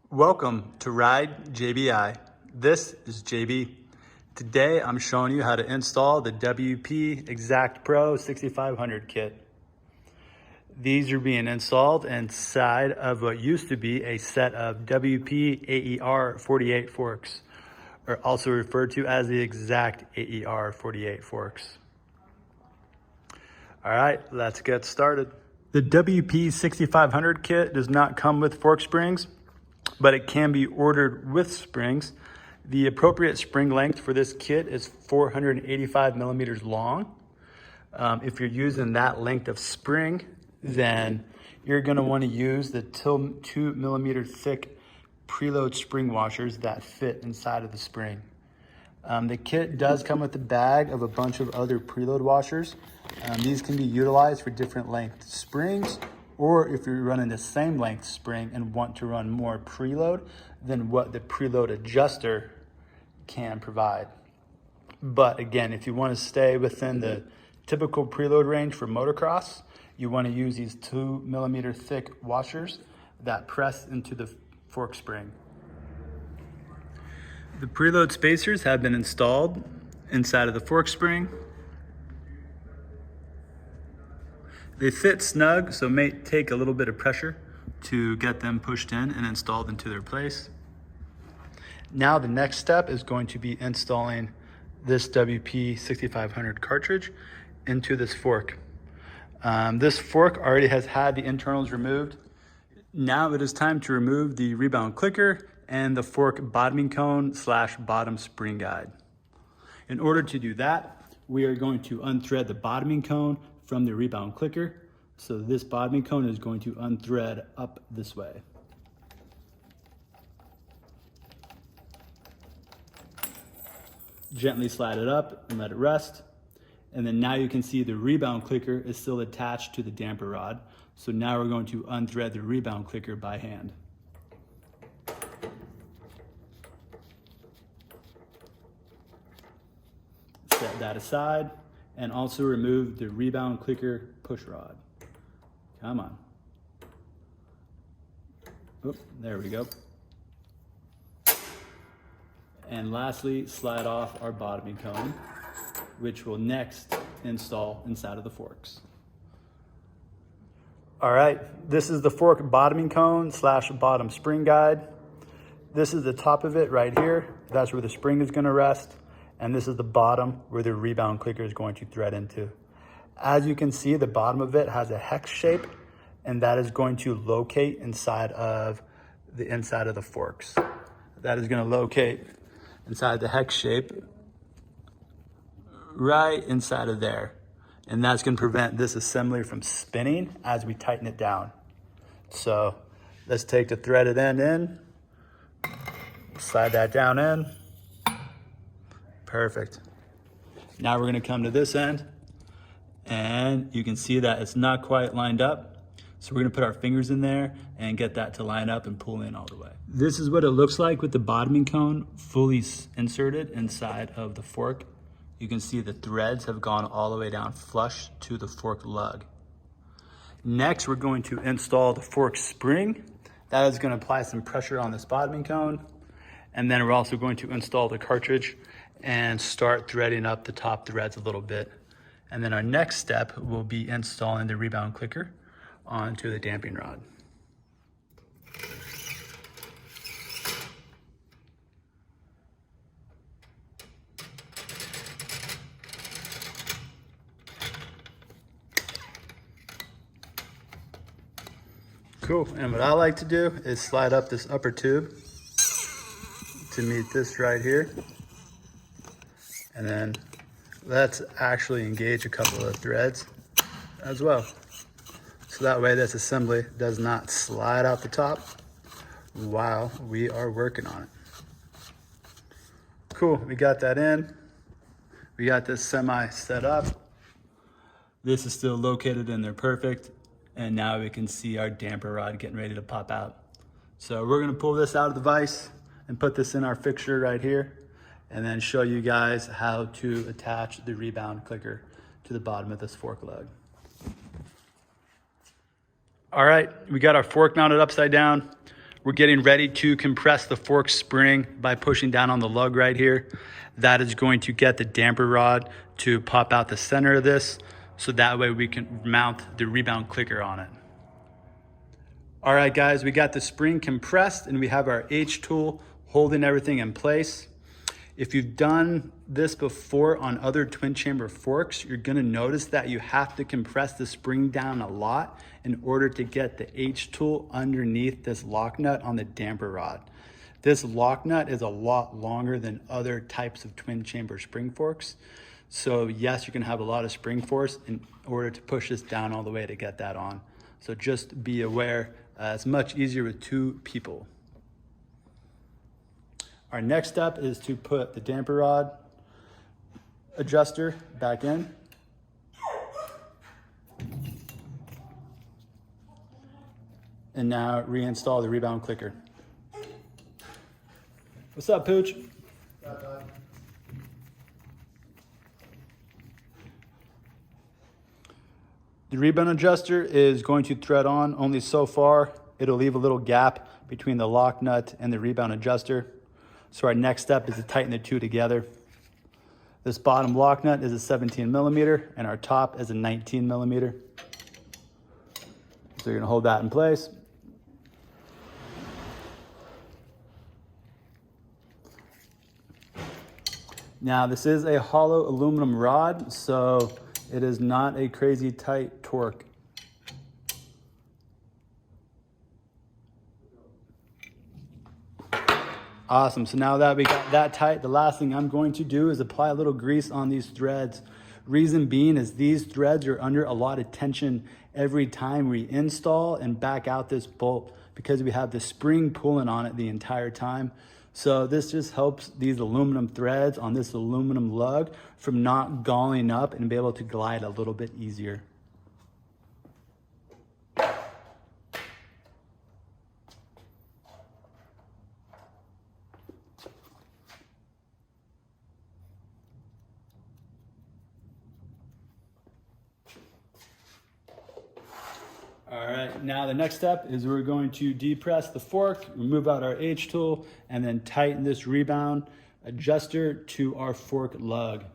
Welcome to Ride JBI. This is JB. Today I'm showing you how to install the WP XACT Pro 6500 kit. These are being installed inside of what used to be a set of WP AER 48 forks, or also referred to as the XACT AER 48 forks. All right, let's get started. The WP 6500 kit does not come with fork springs, but it can be ordered with springs. The appropriate spring length for this kit is 485 millimeters long. If you're using that length of spring, then you're gonna wanna use the 2 millimeter thick preload spring washers that fit inside of the spring. The kit does come with a bag of a bunch of other preload washers. These can be utilized for different length springs, or if you're running the same length spring and want to run more preload than what the preload adjuster can provide. But again, if you want to stay within the typical preload range for motocross, you want to use these 2 millimeter thick washers that press into the fork spring. The preload spacers have been installed inside of the fork spring. They fit snug, so it may take a little bit of pressure to get them pushed in and installed into their place. Now the next step is going to be installing this WP 6500 cartridge into this fork. This fork already has had the internals removed. Now it is time to remove the rebound clicker and the fork bottoming cone / bottom spring guide. In order to do that, we are going to unthread the bottoming cone from the rebound clicker. So this bottoming cone is going to unthread up this way. Gently slide it up and let it rest. And then now you can see the rebound clicker is still attached to the damper rod. So now we're going to unthread the rebound clicker by hand. Set that aside. And also remove the rebound clicker push rod. Come on. Oh, there we go. And lastly, slide off our bottoming cone, which will next install inside of the forks. All right, this is the fork bottoming cone / bottom spring guide. This is the top of it right here. That's where the spring is gonna rest. And this is the bottom where the rebound clicker is going to thread into. As you can see, the bottom of it has a hex shape, and that is going to locate inside of the inside of the forks. That is going to locate inside the hex shape right inside of there. And that's going to prevent this assembly from spinning as we tighten it down. So let's take the threaded end in, slide that down in. Perfect. Now we're gonna come to this end, and you can see that it's not quite lined up. So we're gonna put our fingers in there and get that to line up and pull in all the way. This is what it looks like with the bottoming cone fully inserted inside of the fork. You can see the threads have gone all the way down flush to the fork lug. Next, we're going to install the fork spring. That is gonna apply some pressure on this bottoming cone. And then we're also going to install the cartridge and start threading up the top threads a little bit. And then our next step will be installing the rebound clicker onto the damping rod. Cool, and what I like to do is slide up this upper tube to meet this right here. And then let's actually engage a couple of threads as well. So that way this assembly does not slide out the top while we are working on it. Cool, we got that in. We got this semi set up. This is still located in there perfect. And now we can see our damper rod getting ready to pop out. So we're gonna pull this out of the vise and put this in our fixture right here, and then show you guys how to attach the rebound clicker to the bottom of this fork lug. All right, we got our fork mounted upside down. We're getting ready to compress the fork spring by pushing down on the lug right here. That is going to get the damper rod to pop out the center of this, so that way we can mount the rebound clicker on it. All right, guys, we got the spring compressed and we have our H tool holding everything in place. If you've done this before on other twin chamber forks, you're gonna notice that you have to compress the spring down a lot in order to get the H tool underneath this lock nut on the damper rod. This lock nut is a lot longer than other types of twin chamber spring forks. So yes, you can have a lot of spring force in order to push this down all the way to get that on. So just be aware, it's much easier with two people. Our next step is to put the damper rod adjuster back in. And now reinstall the rebound clicker. What's up, Pooch? The rebound adjuster is going to thread on only so far. It'll leave a little gap between the lock nut and the rebound adjuster. So our next step is to tighten the two together. This bottom lock nut is a 17 millimeter and our top is a 19 millimeter. So you're gonna hold that in place. Now this is a hollow aluminum rod, so it is not a crazy tight torque. Awesome, so now that we got that tight, the last thing I'm going to do is apply a little grease on these threads. Reason being is these threads are under a lot of tension every time we install and back out this bolt because we have the spring pulling on it the entire time. So this just helps these aluminum threads on this aluminum lug from not galling up and be able to glide a little bit easier. All right, now the next step is we're going to depress the fork, remove out our H tool, and then tighten this rebound adjuster to our fork lug.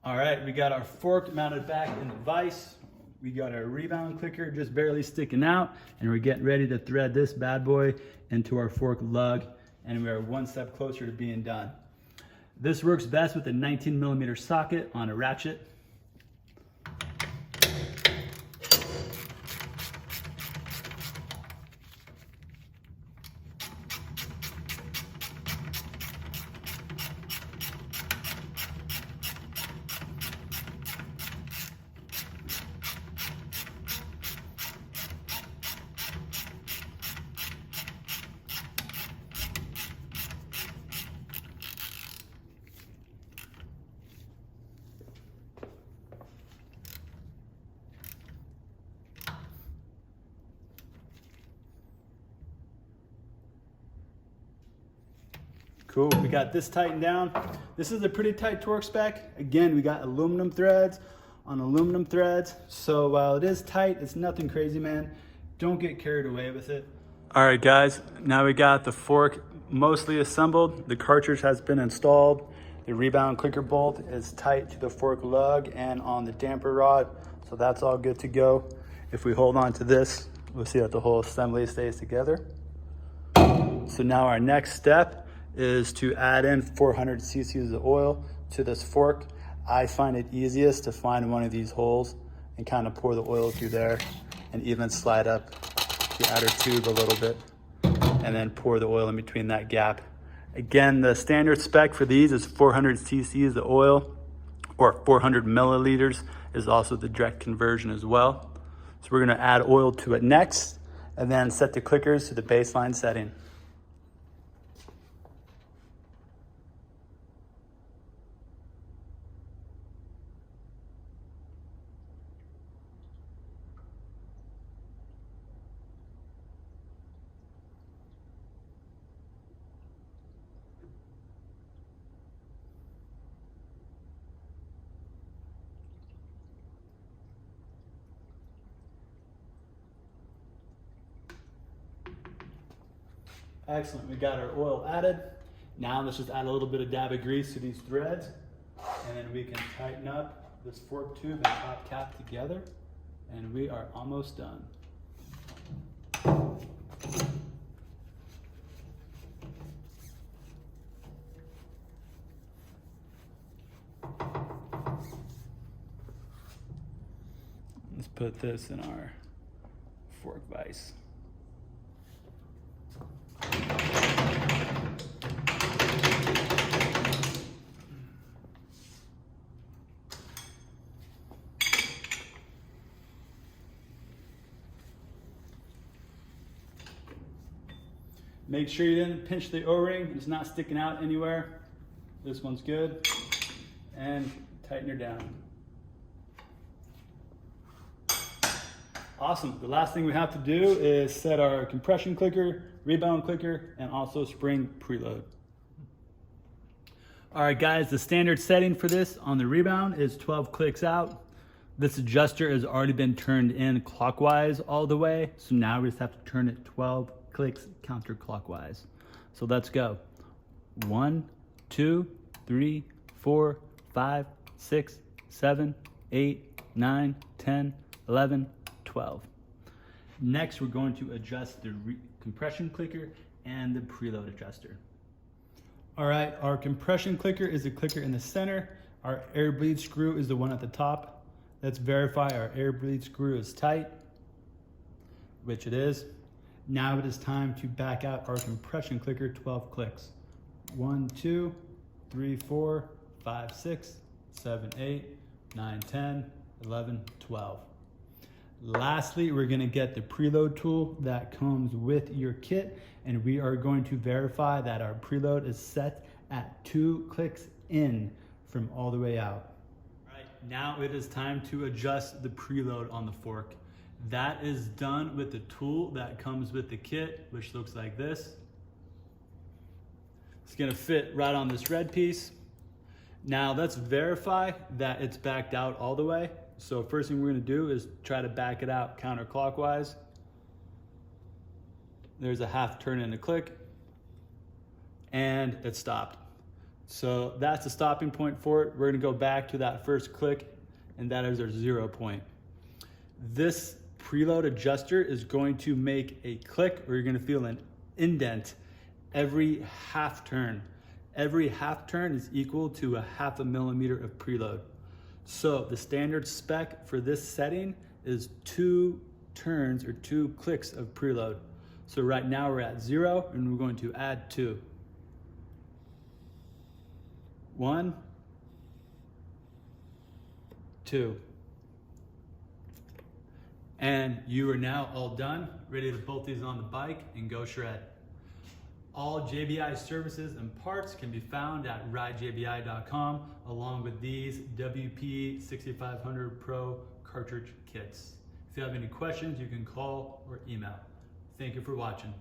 All right, we got our fork mounted back in the vise. We got our rebound clicker just barely sticking out, and we're getting ready to thread this bad boy into our fork lug, and we're one step closer to being done. This works best with a 19 millimeter socket on a ratchet. Cool, we got this tightened down. This is a pretty tight torque spec. Again, we got aluminum threads on aluminum threads. So while it is tight, it's nothing crazy, man. Don't get carried away with it. All right, guys, now we got the fork mostly assembled. The cartridge has been installed. The rebound clicker bolt is tight to the fork lug and on the damper rod. So that's all good to go. If we hold on to this, we'll see that the whole assembly stays together. So now our next step is to add in 400 cc's of oil to this fork. I find it easiest to find one of these holes and kind of pour the oil through there and even slide up the outer tube a little bit and then pour the oil in between that gap. Again, the standard spec for these is 400 cc's of oil, or 400 milliliters is also the direct conversion as well. So we're gonna add oil to it next and then set the clickers to the baseline setting. Excellent, we got our oil added. Now let's just add a little bit of dab of grease to these threads, and then we can tighten up this fork tube and top cap together, and we are almost done. Let's put this in our fork vise. Make sure you didn't pinch the O-ring, it's not sticking out anywhere. This one's good. And tighten her down. Awesome, the last thing we have to do is set our compression clicker, rebound clicker, and also spring preload. All right guys, the standard setting for this on the rebound is 12 clicks out. This adjuster has already been turned in clockwise all the way, so now we just have to turn it 12 clicks counterclockwise. So let's go. 1, 2, 3, 4, 5, 6, 7, 8, 9, 10, 11, 12. Next, we're going to adjust the compression clicker and the preload adjuster. All right, our compression clicker is the clicker in the center. Our air bleed screw is the one at the top. Let's verify our air bleed screw is tight, which it is. Now it is time to back out our compression clicker 12 clicks. 1, 2, 3, 4, 5, 6, 7, 8, 9, 10, 11, 12. Lastly, we're gonna get the preload tool that comes with your kit, and we are going to verify that our preload is set at 2 clicks in from all the way out. All right, now it is time to adjust the preload on the fork. That is done with the tool that comes with the kit, which looks like this. It's gonna fit right on this red piece. Now let's verify that it's backed out all the way. So first thing we're gonna do is try to back it out counterclockwise. There's a half turn and a click, and it stopped. So that's the stopping point for it. We're gonna go back to that first click, and that is our 0 point. This preload adjuster is going to make a click, or you're gonna feel an indent every half turn. Every half turn is equal to 1/2 millimeter of preload. So the standard spec for this setting is 2 turns or 2 clicks of preload. So right now we're at 0, and we're going to add 2. 1, 2. And you are now all done, ready to bolt these on the bike and go shred. All JBI services and parts can be found at ridejbi.com, along with these WP 6500 Pro cartridge kits. If you have any questions, you can call or email. Thank you for watching.